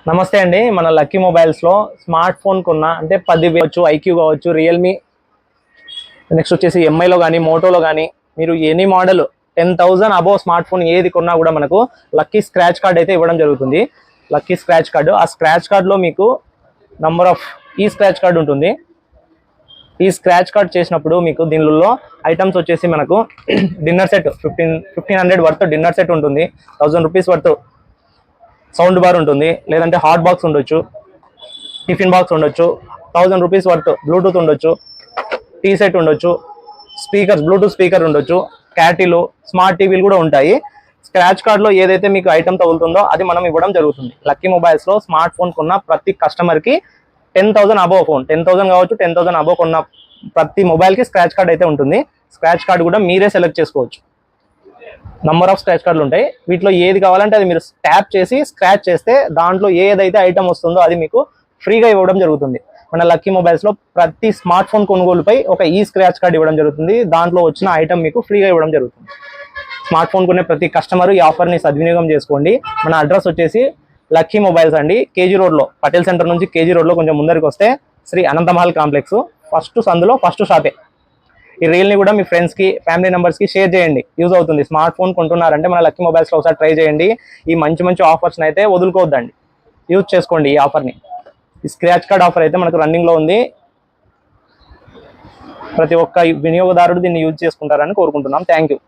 నమస్తే అండి. మన లక్కీ మొబైల్స్లో స్మార్ట్ ఫోన్ కొన్నా అంటే 10 కావచ్చు, ఐక్యూ కావచ్చు, రియల్మీ, నెక్స్ట్ వచ్చేసి ఎంఐలో కానీ మోటోలో కానీ మీరు any model 10,000 above smart phone ఏది కొన్నా కూడా మనకు లక్కీ స్క్రాచ్ కార్డ్ అయితే ఇవ్వడం జరుగుతుంది. Lucky scratch card. ఆ స్క్రాచ్ కార్డులో మీకు నంబర్ ఆఫ్ ఈ స్క్రాచ్ కార్డు ఉంటుంది. ఈ స్క్రాచ్ కార్డ్ చేసినప్పుడు మీకు దీనిలో ఐటమ్స్ వచ్చేసి మనకు dinner set 1500 worth dinner set ఉంటుంది. 1000 రూపీస్ వర్త్ సౌండ్ బార్ ఉంటుంది, లేదంటే హాట్ బాక్స్ ఉండొచ్చు, టిఫిన్ బాక్స్ ఉండొచ్చు, 1000 రూపీస్ వర్త్ బ్లూటూత్ ఉండొచ్చు, టీ సెట్ ఉండొచ్చు, స్పీకర్స్ బ్లూటూత్ స్పీకర్ ఉండొచ్చు, క్యాటీలు, స్మార్ట్ టీవీలు కూడా ఉంటాయి. స్క్రాచ్ కార్డ్లో ఏదైతే మీకు ఐటమ్ తగులుతుందో అది మనం ఇవ్వడం జరుగుతుంది. లక్కీ మొబైల్స్లో స్మార్ట్ ఫోన్ కొన్న ప్రతి కస్టమర్కి 10,000 అబోవ్ ఫోన్ 10,000 కావచ్చు, 10,000 అబోవ్ కొన్న ప్రతి మొబైల్కి స్క్రాచ్ కార్డ్ అయితే ఉంటుంది. స్క్రాచ్ కార్డ్ కూడా మీరే సెలెక్ట్ చేసుకోవచ్చు. నంబర్ ఆఫ్ స్క్రాచ్ కార్డులు ఉంటాయి. వీటిలో ఏది కావాలంటే అది మీరు ట్యాప్ చేసి స్క్రాచ్ చేస్తే దాంట్లో ఏదైతే ఐటమ్ వస్తుందో అది మీకు ఫ్రీగా ఇవ్వడం జరుగుతుంది. మన లక్కీ మొబైల్స్లో ప్రతి స్మార్ట్ ఫోన్ కొనుగోలుపై ఒక ఈ స్క్రాచ్ కార్డ్ ఇవ్వడం జరుగుతుంది. దాంట్లో వచ్చిన ఐటమ్ మీకు ఫ్రీగా ఇవ్వడం జరుగుతుంది. స్మార్ట్ ఫోన్ కొనే ప్రతి కస్టమర్ ఈ ఆఫర్ని సద్వినియోగం చేసుకోండి. మన అడ్రస్ వచ్చేసి లక్కీ మొబైల్స్ అండి, కేజీ రోడ్లో, పటేల్ సెంటర్ నుంచి కేజీ రోడ్లో కొంచెం ముందరికి వస్తే శ్రీ అనంతమహల్ కాంప్లెక్స్ ఫస్ట్ సందులో ఫస్ట్ షాపే. ఈ రీల్ని కూడా మీ ఫ్రెండ్స్కి, ఫ్యామిలీ మెంబర్స్కి షేర్ చేయండి, యూజ్ అవుతుంది. స్మార్ట్ ఫోన్ కొంటున్నారంటే మన లక్కీ మొబైల్స్లో ఒకసారి ట్రై చేయండి. ఈ మంచి మంచి ఆఫర్స్ని అయితే వదులుకోవద్దండి, యూజ్ చేసుకోండి ఈ ఆఫర్ని. ఈ స్క్రాచ్ కార్డ్ ఆఫర్ అయితే మనకు రన్నింగ్లో ఉంది. ప్రతి ఒక్క వినియోగదారుడు దీన్ని యూజ్ చేసుకుంటారని కోరుకుంటున్నాం. Thank you.